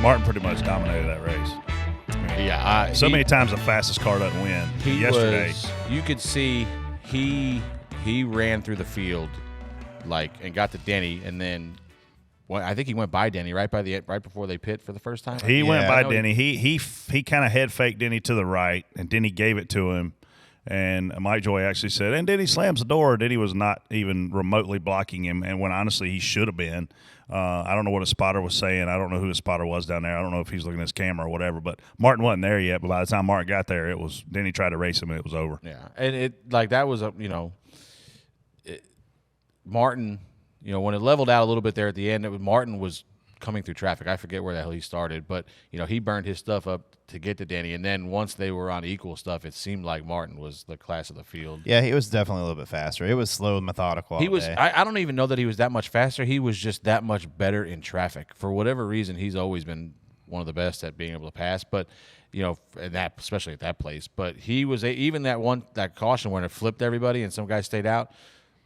Martin pretty much dominated that race. Yeah, many times the fastest car doesn't win. Yesterday, you could see he ran through the field and got to Denny, and then I think he went by Denny right before they pit for the first time. He went by Denny. He kind of head faked Denny to the right, and Denny gave it to him. And Mike Joy actually said, and Denny slams the door. Denny was not even remotely blocking him, and when honestly he should have been. I don't know what a spotter was saying. I don't know who the spotter was down there. I don't know if he's looking at his camera or whatever. But Martin wasn't there yet. But by the time Martin got there, Denny tried to race him, and it was over. Yeah, and that was Martin. When it leveled out a little bit there at the end, Martin was coming through traffic. I forget where the hell he started, but he burned his stuff up to get to Denny, and then once they were on equal stuff, it seemed like Martin was the class of the field. Yeah, he was definitely a little bit faster. It was slow and methodical. He was. I don't even know that he was that much faster. He was just that much better in traffic. For whatever reason, he's always been one of the best at being able to pass. But especially at that place. But he was even that caution when it flipped everybody and some guys stayed out.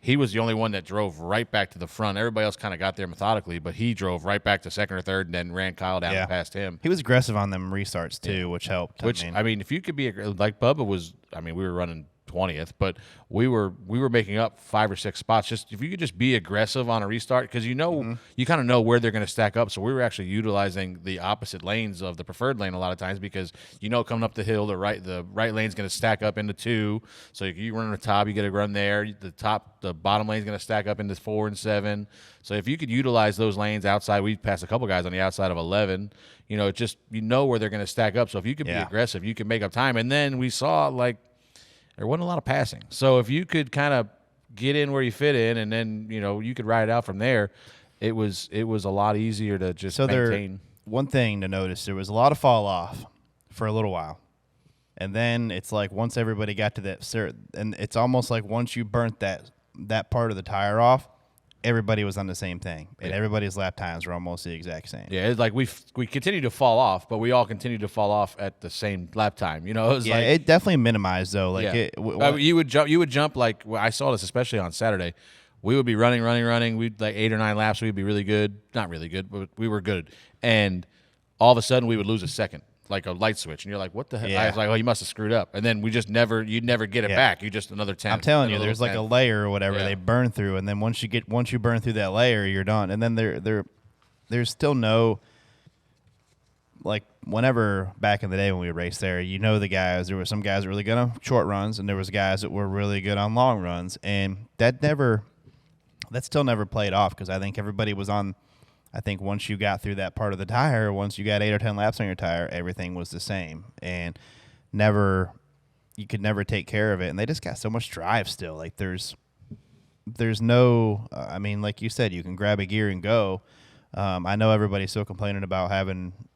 He was the only one that drove right back to the front. Everybody else kind of got there methodically, but he drove right back to second or third and then ran Kyle down and past him. He was aggressive on them restarts, too, which helped. If you could be like Bubba was, we were running 20th, but we were making up 5 or 6 spots. Just if you could just be aggressive on a restart, because you kind of know where they're going to stack up. So we were actually utilizing the opposite lanes of the preferred lane a lot of times because coming up the hill, the right lane's going to stack up into 2. So if you run on the top, you get a run there. The bottom lane's going to stack up into 4 and 7. So if you could utilize those lanes outside, we passed a couple guys on the outside of 11. Where they're going to stack up. So if you could be aggressive, you can make up time. And then we saw there wasn't a lot of passing. So if you could kind of get in where you fit in and then, you could ride it out from there, it was a lot easier to just maintain. One thing to notice, there was a lot of fall off for a little while. And then it's like once everybody got to that, and it's almost like once you burnt that part of the tire off, everybody was on the same thing, and everybody's lap times were almost the exact same. Yeah, it's like we continued to fall off, but we all continued to fall off at the same lap time. It definitely minimized though. You would jump I saw this especially on Saturday. We would be running. We'd 8 or 9 laps. We'd be really good, not really good, but we were good. And all of a sudden, we would lose a second, like a light switch, and you're like, "What the hell?" Yeah. I was like, "Oh, you must have screwed up." And then you'd never get it back. You just another 10. I'm telling you, there's like a layer or whatever they burn through, and then once you burn through that layer, you're done. And then there's still no whenever back in the day when we raced there, the guys. There were some guys that were really good on short runs, and there was guys that were really good on long runs, and that still never played off because I think everybody was on. I think once you got through that part of the tire, once you got 8 or 10 laps on your tire, everything was the same, and you could never take care of it. And they just got so much drive still. There's no, like you said, you can grab a gear and go. I know everybody's still complaining about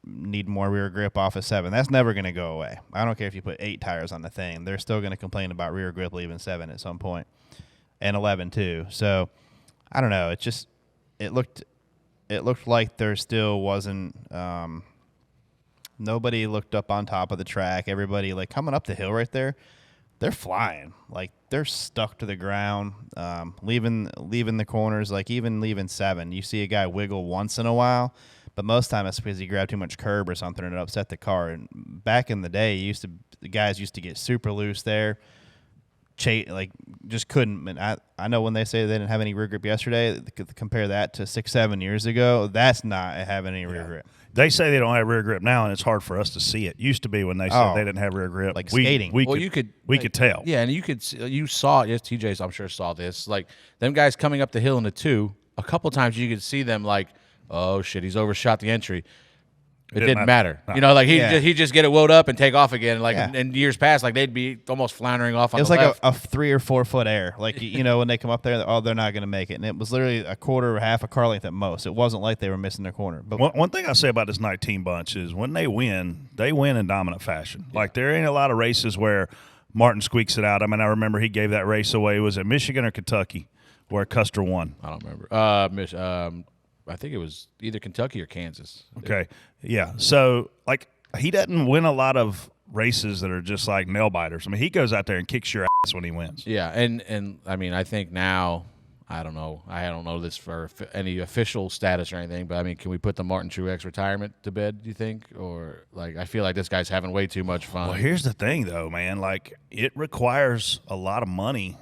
need more rear grip off of 7. That's never going to go away. I don't care if you put 8 tires on the thing; they're still going to complain about rear grip leaving 7 at some point, and 11 too. So I don't know. It looked like there still wasn't nobody looked up on top of the track. Everybody, coming up the hill right there, they're flying. They're stuck to the ground, leaving the corners, even leaving 7. You see a guy wiggle once in a while, but most time it's because he grabbed too much curb or something and it upset the car. And back in the day, the guys used to get super loose there. Just couldn't. And I know when they say they didn't have any rear grip yesterday, compare that to 6-7 years ago, that's not having any rear grip. They say they don't have rear grip now, and it's hard for us to see it. Used to be when they said they didn't have rear grip, skating. We could tell. Yeah, and you saw it. Yes, TJ's I'm sure saw this. Them guys coming up the hill in the 2. A couple times you could see them oh shit, he's overshot the entry. It didn't matter. No. He'd just get it wound up and take off again. In years past, they'd be almost floundering off on the left. It was a 3 or 4 foot air. When they come up there, they're not going to make it. And it was literally a quarter or half a car length at most. It wasn't like they were missing their corner. But one thing I say about this 19 bunch is when they win in dominant fashion. Yeah. There ain't a lot of races where Martin squeaks it out. I remember he gave that race away. Was it Michigan or Kentucky where Custer won? I don't remember. I think it was either Kentucky or Kansas. Okay. Yeah. So, he doesn't win a lot of races that are just nail biters. He goes out there and kicks your ass when he wins. Yeah. And I think now, I don't know. I don't know this for any official status or anything, but I mean, can we put the Martin Truex retirement to bed, do you think? Or, like, I feel like this guy's having way too much fun. Well, here's the thing, though, man. Like, it requires a lot of money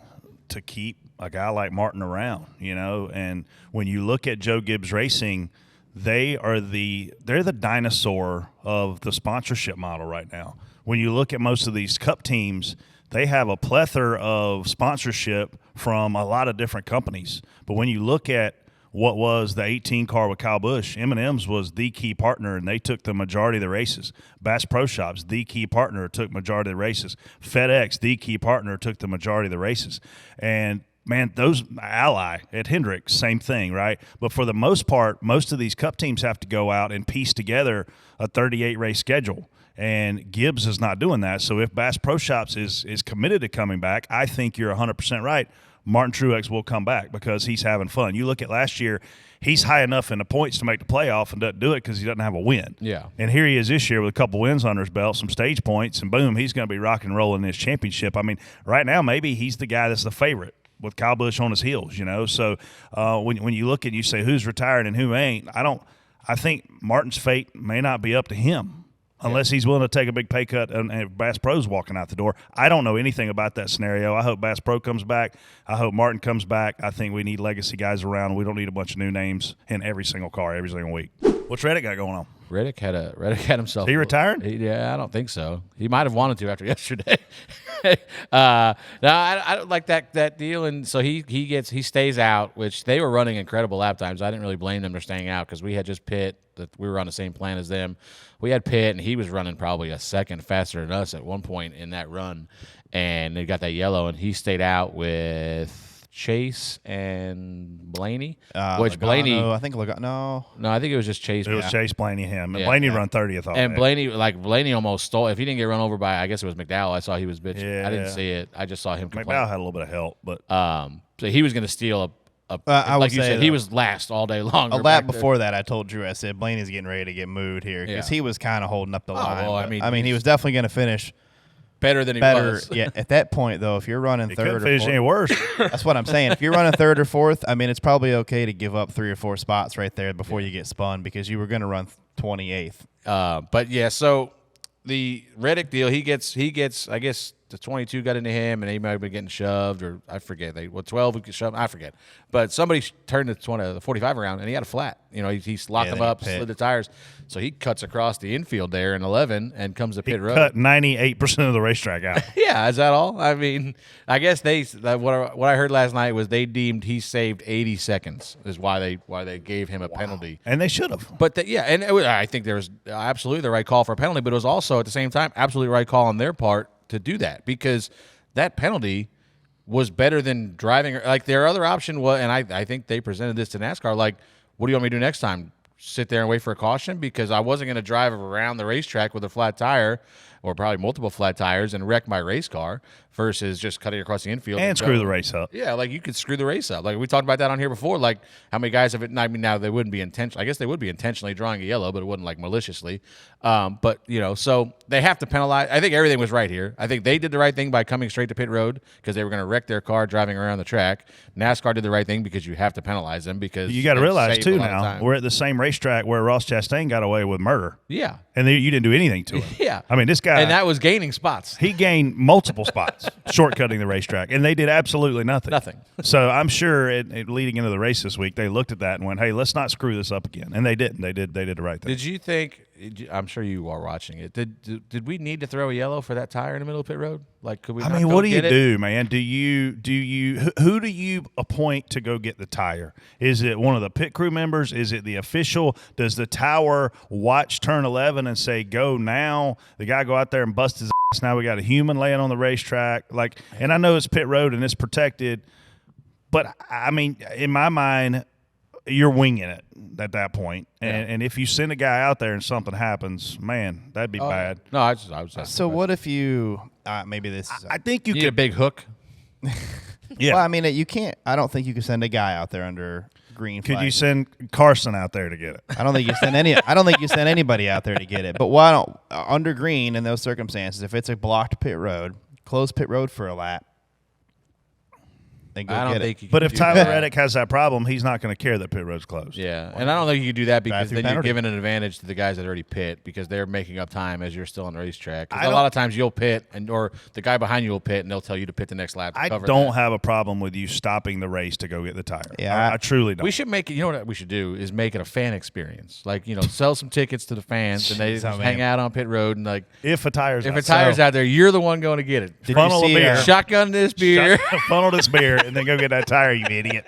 to keep a guy like Martin around, you know? And when you look at Joe Gibbs Racing, they're the dinosaur of the sponsorship model right now. When you look at most of these Cup teams, they have a plethora of sponsorship from a lot of different companies. But when you look at what was the 18 car with Kyle Busch, M&M's was the key partner, and they took the majority of the races. Bass Pro Shops, the key partner, took majority of the races. FedEx, the key partner, took the majority of the races. And man, those Ally at Hendrick, same thing, right? But for the most part, most of these Cup teams have to go out and piece together a 38 race schedule. And Gibbs is not doing that. So if Bass Pro Shops is committed to coming back, I think you're 100% right. Martin Truex will come back because he's having fun. You look at last year, he's high enough in the points to make the playoff and doesn't do it because he doesn't have a win. Yeah. And here he is this year with a couple wins under his belt, some stage points, and boom, he's going to be rock and rolling in his championship. I mean, right now maybe he's the guy that's the favorite with Kyle Busch on his heels, you know. So when you look and you say who's retired and who ain't, I think Martin's fate may not be up to him. Unless he's willing to take a big pay cut and Bass Pro's walking out the door. I don't know anything about that scenario. I hope Bass Pro comes back. I hope Martin comes back. I think we need legacy guys around. We don't need a bunch of new names in every single car every single week. What's Reddick got going on? Reddick had himself. Is he retired? Yeah, I don't think so. He might have wanted to after yesterday. No, I don't like that deal, and so he stays out, which they were running incredible lap times. I didn't really blame them for staying out because we had just Pitt. That we were on the same plan as them. We had Pitt, and he was running probably a second faster than us at one point in that run, and they got that yellow, and he stayed out with Chase and Blaney, which Logano, Blaney, I think no, I think it was just Chase. It was Chase, Blaney, him. And Yeah. Blaney run 30th off And that. Blaney almost stole. If he didn't get run over by, I guess it was McDowell. I saw he was bitching. Yeah. I didn't see it. I just saw him complain. McDowell had a little bit of help, but So he was going to steal I would like you say, said, he though, was last all day long. a lap before that, I told Drew, I said Blaney's getting ready to get moved here because Yeah. he was kind of holding up the line. well, But, I mean, he was definitely going to finish better than he better. was. Yeah, at that point though, if you're running he third couldn't or finish fourth, any worse. that's what I'm saying. If you're running third or fourth, I mean, it's probably okay to give up 3 or 4 spots right there before you get spun because you were going to run 28th. But yeah, so the Reddick deal, he gets. I guess the 22 got into him, and he might have been getting shoved, or I forget. 12 would get shoved. I forget. But somebody turned the 45 around, and he had a flat. You know, he locked him then he up, slid the tires. So he cuts across the infield there in 11 and comes to pit road. Cut 98% of the racetrack out. Yeah, is that all? I mean, I guess what I heard last night was they deemed he saved 80 seconds is why they gave him a penalty. And they should have. But I think there was absolutely the right call for a penalty, but it was also at the same time absolutely the right call on their part to do that because that penalty was better than driving. Like their other option was, and I think they presented this to NASCAR. Like, what do you want me to do next time? Sit there and wait for a caution because I wasn't going to drive around the racetrack with a flat tire or probably multiple flat tires and wreck my race car versus just cutting across the infield And screw the race up. Yeah, like you could screw the race up. Like we talked about that on here before. Like how many guys have it? I mean, now they wouldn't be intentional. I guess they would be intentionally drawing a yellow, but it wouldn't like maliciously. But so they have to penalize. I think everything was right here. I think they did the right thing by coming straight to pit road because they were going to wreck their car driving around the track. NASCAR did the right thing because you have to penalize them because You got to they've realize, saved too, a lot of now, time. we're at the same racetrack where Ross Chastain got away with murder. Yeah. And you didn't do anything to him. Yeah. I mean, this guy. And that was gaining spots. He gained multiple spots shortcutting the racetrack, and they did absolutely nothing. Nothing. So I'm sure leading into the race this week, they looked at that and went, "Hey, let's not screw this up again." And they didn't. They did the right thing. Did you think? I'm sure you are watching it. Did we need to throw a yellow for that tire in the middle of pit road? Like, could we? I not mean, go what do you get it? do, man? Do you who do you appoint to go get the tire? Is it one of the pit crew members? Is it the official? Does the tower watch turn 11 and say go now? The guy go out there and bust his ass. Now we got a human laying on the racetrack. Like, and I know it's pit road and it's protected, but I mean, in my mind, you're winging it at that point. And if you send a guy out there and something happens, man, that'd be bad. No, I was asking. So what if you maybe this is I think you You need a could. big hook. Yeah. Well, I mean, you can't. I don't think you can send a guy out there under green flag. Could you send Carson out there to get it? I don't think you send any. I don't think you send anybody out there to get it. But why don't under green in those circumstances? If it's a blocked pit road, close pit road for a lap. then go I don't get think it. you. But can if do Tyler that. Reddick has that problem, he's not going to care that pit road's closed. Yeah, and I don't think you can do that because Drive-through then you're penalty. giving an advantage to the guys that already pit because they're making up time as you're still on the racetrack. 'Cause I a don't- lot of times you'll pit, or the guy behind you will pit, and they'll tell you to pit the next lap. To I cover don't that. have a problem with you stopping the race to go get the tire. Yeah, I truly don't. We should make it. You know what we should do is make it a fan experience. Like sell some tickets to the fans, and they Jeez, just oh, hang man. out on pit road, and like if a tire's if out. a tire's out there, you're the one going to get it. Did Funnel you of see, beer. Shotgun this beer. Funnel this beer and then go get that tire, you idiot.